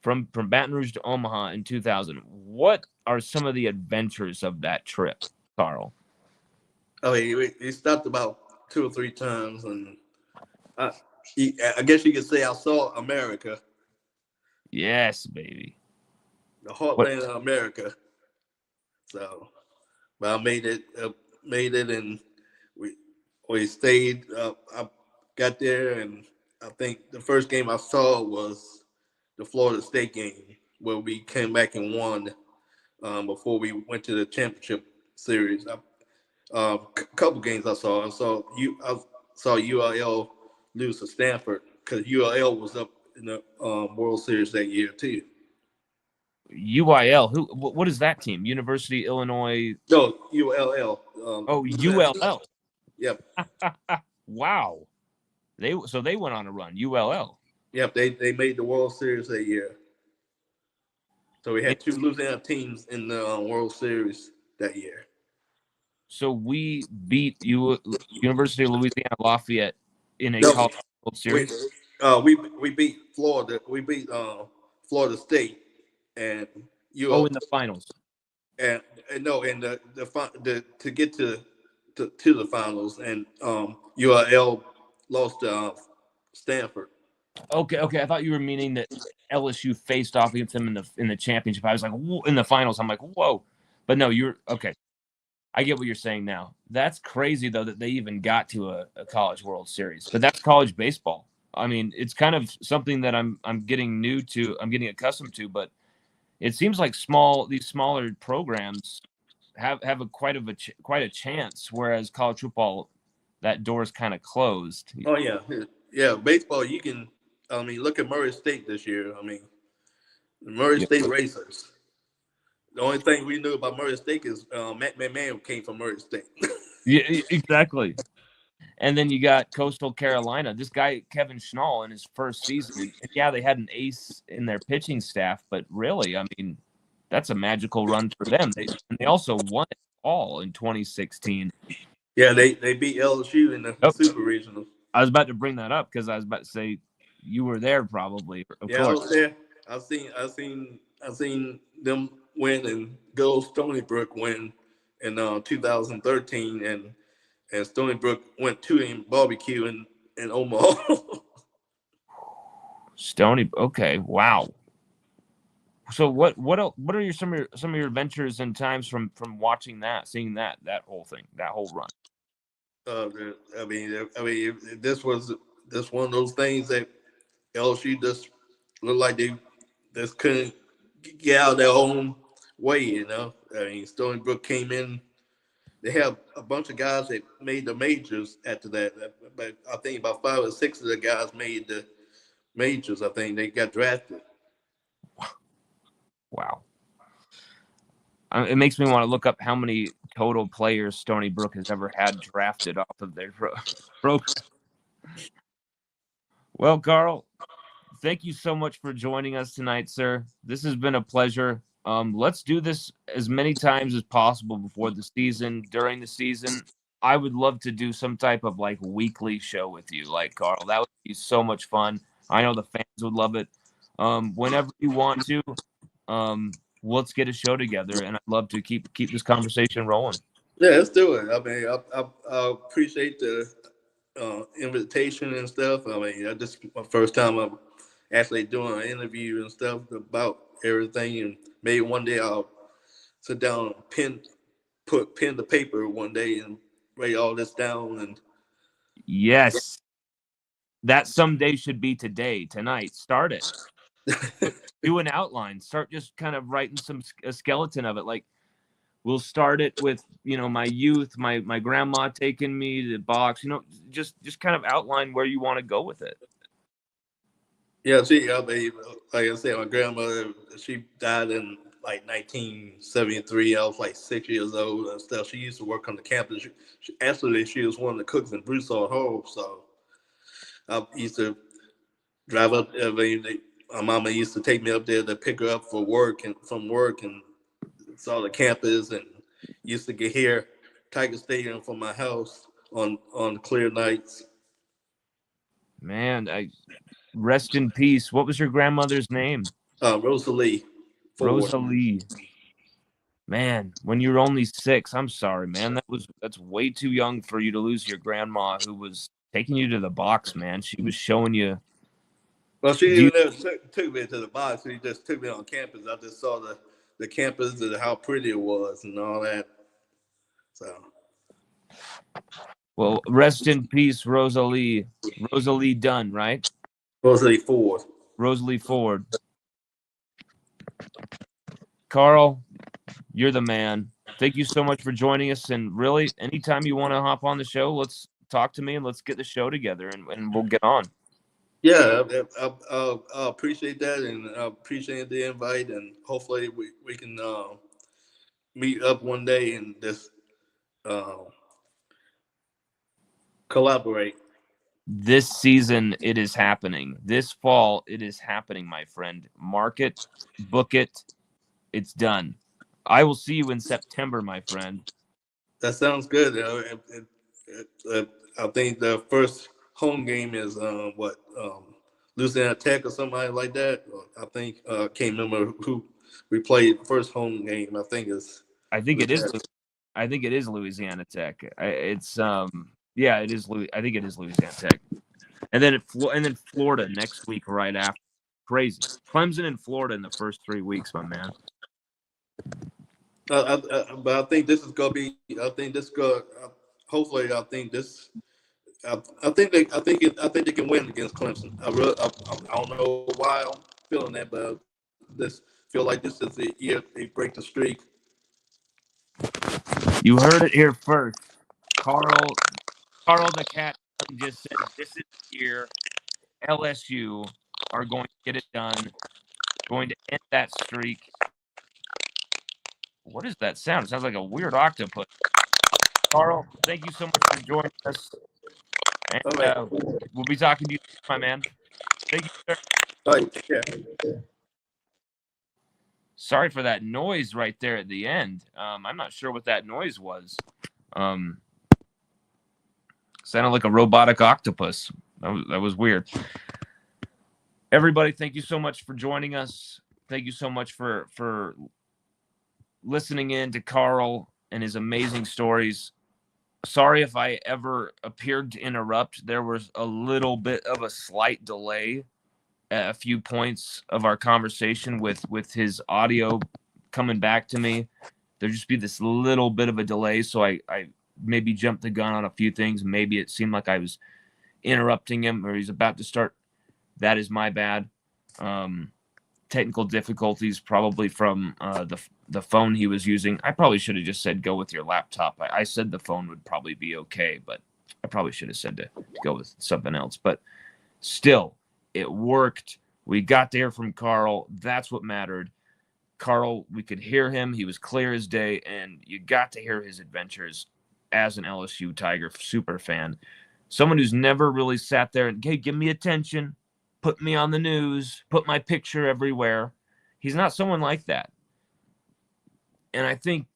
from Baton Rouge to Omaha in 2000. What are some of the adventures of that trip, Carl? Oh, he stopped about 2 or 3 times, and I, I guess you could say I saw America, Yes, baby. the What heartland of America. So, but I made it, and we we stayed. I got there, and I think the first game I saw was the Florida State game, where we came back and won before we went to the championship series. Couple games I saw. I saw UIL lose to Stanford because UIL was up in the World Series that year too. UIL? What is that team? University Illinois. No, ULL. Oh, ULL. Yep, Wow. They went on a run. ULL. yep. They made the World Series that year. So we had two Louisiana teams in the World Series that year. So we beat University of Louisiana Lafayette in a No, college World we Series. we beat Florida. We beat Florida State and Oh, UL in the finals. and no, and the to get to the finals, and UIL lost to Stanford. Okay. I thought you were meaning that LSU faced off against them in the championship. I was like, whoa, in the finals. I'm like, whoa. But no, you're okay. I get what you're saying now. That's crazy though that they even got to a college World Series. But that's college baseball. I mean, it's kind of something that I'm getting new to. I'm getting accustomed to. But it seems like these smaller programs have quite a chance, whereas college football, that door is kind of closed. Oh yeah, yeah. Baseball, you can. Look at Murray State this year. The Murray Yep. State Racers. The only thing we knew about Murray State is Matt McMahon came from Murray State. Yeah, exactly. And then you got Coastal Carolina. This guy Kevin Schnall in his first season, and yeah, they had an ace in their pitching staff, but really, I mean, that's a magical run for them. They also won it all in 2016. Yeah, they beat LSU in the Oh, Super Regional. I was about to bring that up because I was about to say you were there probably, of Yeah, I course. was there. I seen them win and go Stony Brook win in 2013, and Stony Brook went to him barbecue in Omaha. Stony. Okay, wow. So what are some of your adventures and times from watching that, seeing that whole thing, that whole run? uh, this one of those things that LSU just looked like they just couldn't get out of their own way. Stony Brook came in. They have a bunch of guys that made the majors after that, but I think about 5 or 6 of the guys made the majors. I think they got drafted. Wow. It makes me want to look up how many total players Stony Brook has ever had drafted off of their program. Well, Carl, thank you so much for joining us tonight, sir. This has been a pleasure. Let's do this as many times as possible before the season, during the season. I would love to do some type of like weekly show with you, like Carl. That would be so much fun. I know the fans would love it. Whenever you want to, let's get a show together, and I'd love to keep this conversation rolling. Yeah, let's do it. I appreciate the invitation and stuff. This is my first time I'm actually doing an interview and stuff about everything, and maybe one day I'll sit down and put pen to paper one day and write all this down. And Yes, that someday should be today, tonight. Start it. Do an outline. Start just kind of writing a skeleton of it. Like we'll start it with, my youth, my grandma taking me to the box, just kind of outline where you want to go with it. Yeah, I mean, like I said, my grandmother, she died in like 1973. I was like 6 years old and stuff. She used to work on the campus. Actually, she was one of the cooks in Broussard Hall. So I used to drive up. I mean, my mama used to take me up there to pick her up for work and from work and saw the campus and used to get here Tiger Stadium from my house on clear nights. Man, rest in peace. What was your grandmother's name? Rosalie Ford. Rosalie. Man, when you were only 6, I'm sorry, man. That's way too young for you to lose your grandma who was taking you to the box, man. She was showing you. Well, she Do you, even never took me to the box. She just took me on campus. I just saw the campus and how pretty it was and all that. So well, rest in peace, Rosalie. Rosalie Dunn, right? Rosalie Ford. Rosalie Ford. Carl, you're the man. Thank you so much for joining us. And really, anytime you want to hop on the show, let's talk to me and let's get the show together and we'll get on. Yeah, I appreciate that and I appreciate the invite and hopefully we can meet up one day and just uh, collaborate. This season, it is happening. This fall, it is happening, my friend. Mark it, book it. It's done. I will see you in September, my friend. That sounds good. I think the first home game is what Louisiana Tech or somebody like that. I think can't remember who we played first home game. I think it's I think it is. Louisiana. I think it is Louisiana Tech. Yeah, it is. I think it is Louisiana Tech. And then Florida next week right after. Crazy. Clemson and Florida in the first 3 weeks, my man. But I think this is gonna be. I think this go. Hopefully, I think this. I think they can win against Clemson. I don't know why I'm feeling that, but this feel like this is the year they break the streak. You heard it here first. Carl the Cat just said this is the year LSU are going to get it done, going to end that streak. What is that sound? It sounds like a weird octopus. Carl, thank you so much for joining us. And All right, we'll be talking to you, my man. Thank you, sir. all right, yeah. Sorry for that noise right there at the end. I'm not sure what that noise was. Sounded like a robotic octopus. That was weird. Everybody, thank you so much for joining us. Thank you so much for listening in to Carl and his amazing stories. Sorry if I ever appeared to interrupt. There was a little bit of a slight delay at a few points of our conversation with his audio coming back to me. There'd just be this little bit of a delay, so I maybe jumped the gun on a few things. Maybe it seemed like I was interrupting him or he's about to start. That is my bad. Technical difficulties probably from the phone he was using. I probably should have just said go with your laptop. I said the phone would probably be okay, but I probably should have said to go with something else. But still, it worked. We got to hear from Carl. That's what mattered. Carl, we could hear him. He was clear as day, and you got to hear his adventures as an LSU Tiger super fan. Someone who's never really sat there and, hey, give me attention, put me on the news, put my picture everywhere. He's not someone like that. And I think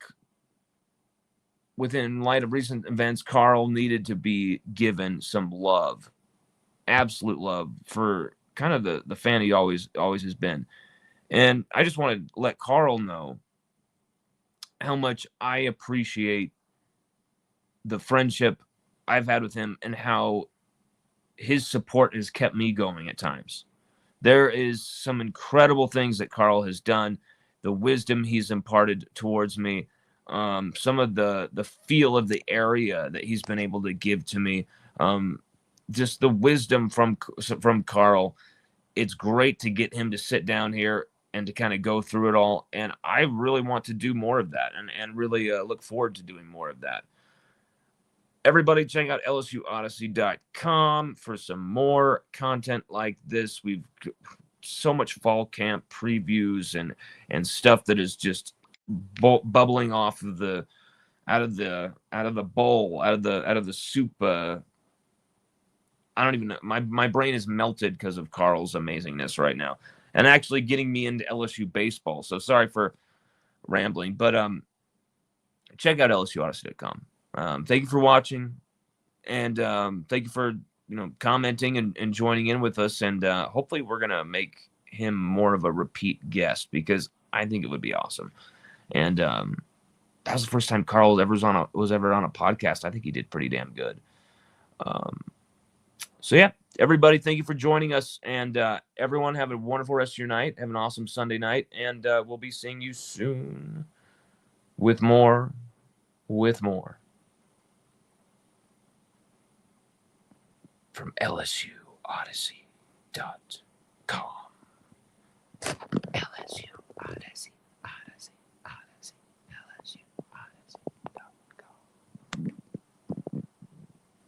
within light of recent events, Carl needed to be given some love, absolute love for kind of the fan he always has been. And I just want to let Carl know how much I appreciate the friendship I've had with him and how his support has kept me going at times. There is some incredible things that Carl has done, the wisdom he's imparted towards me, some of the feel of the area that he's been able to give to me, just the wisdom from Carl. It's great to get him to sit down here and to kind of go through it all. And I really want to do more of that, and really look forward to doing more of that. Everybody check out LSUODYSSEY.com for some more content like this. We've so much fall camp previews and stuff that is just bubbling off of the out of the bowl, out of the soup. I don't even know. My brain is melted because of Carl's amazingness right now, and actually getting me into LSU baseball. So sorry for rambling, but check out LSUODYSSEY.com. Thank you for watching, and thank you for commenting and joining in with us. And hopefully we're gonna make him more of a repeat guest, because I think it would be awesome. And that was the first time Carl was ever on a podcast. I think he did pretty damn good. So yeah, everybody, thank you for joining us, and everyone have a wonderful rest of your night. Have an awesome Sunday night, and we'll be seeing you soon with more from LSUODYSSEY.com. LSU Odyssey.